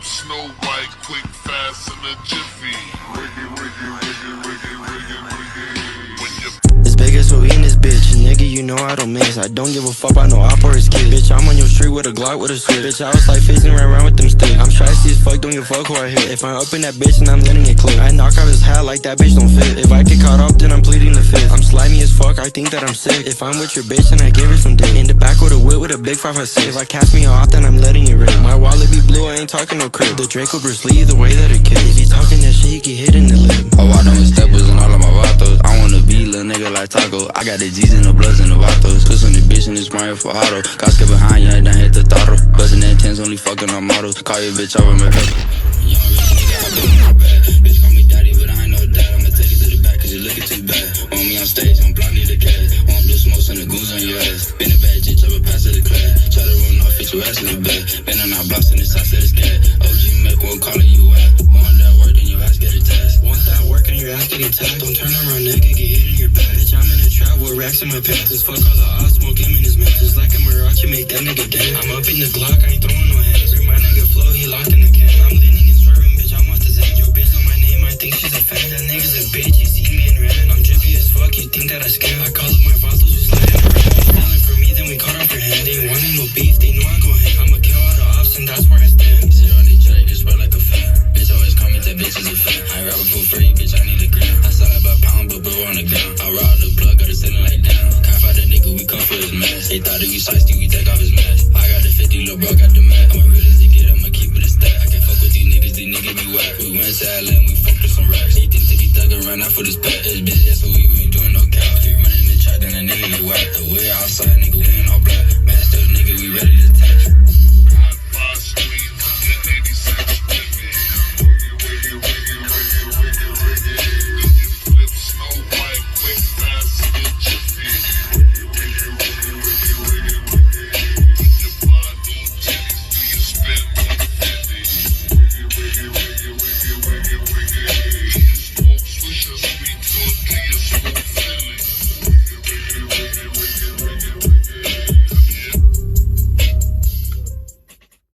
Snow White, quick, fast, and a jiffy. Riggy, riggy, riggy, riggy, riggy, riggy. When you It's Vegas, so we in this bitch. Nigga, you know I don't miss. I don't give a fuck about no op or his kid. Bitch, I'm on your street with a Glock with a switch. Bitch, I was like facing right around with them sticks. I'm trashy as fuck, don't give a fuck who I hit. If I'm up in that bitch and I'm letting it clip, I knock off his hat like that bitch don't fit. If I get caught up, then I'm pleading the fifth. I'm slimy as fuck, I think that I'm sick. If I'm with your bitch, then I give her some dick. In the back with a whip with a big 556. If I cast me off, then I'm letting it rip. My wallet be blue, I ain't talking no crib. The Draco Bruce Lee, the way that it kicks. If he talking that shit, he get hit in the lip. Oh, I know steppers and all of my vatos. I wanna be little nigga like Taco. I got the G's and the Bloods and the Vatos. Puss on the bitch and it's Mario for auto. Got skip behind you, I done hit the throttle. Bustin' that 10s, only fucking on models. Call your bitch over my head. Young rich nigga, I been in my bag. Bitch call me daddy, but I ain't no dad. I'ma take it to the back, cause you looking too bad. Want me on stage, I'm blinded the cat. Want blue smokes and the goons on your ass. Been a bad bitch, I would pass to the class. Try to run off, hit your ass in the bed. Been on our blocks in the size of this cat. OG Mac won't calling you out. Want that work, then your ass get a test. Want that work and your ass get a test. Don't turn around, nigga, get hit in your back. Bitch, I'm in a trap with racks in my pants. Just fuck all the odds, smoke him in his mouth. Just like a Mirage, make that nigga dead. I'm up in the Glock, I ain't throwing no hands. My nigga flow, he locked in the can. I'm leaning and swerving, bitch, I'm off the Zen. Your bitch on my name, I think she's a fan. That nigga's a bitch, he see me and ran. I'm drippy as fuck, you think that I scam. I call up my vatos, we sliding around. Stealing from me, then we caught off your hand. They ain't wanting no beef, they know I go ham. I'ma kill all the ops, and that's where I stand. Sit on the track, just spread like a fan. Bitch always call me that bitch is a fan. I ain't rapping for free, bitch, I need a gram. I saw about pound, but bro on the ground. I robbed the plug, got it sitting like down. Can't find a nigga, we come for his mask. They thought that we shiesty, we take off his mask. I got the 50, little bro got the mat. I'm a realist to get, I'ma keep it a stack. I can't fuck with these niggas be whack. We went to LA and we fucked with some racks. He think that he thuggin' right now for this pet. It's bitch, that's what we ain't doing no cap. If you running the track, then a nigga get whacked. The way outside, nigga.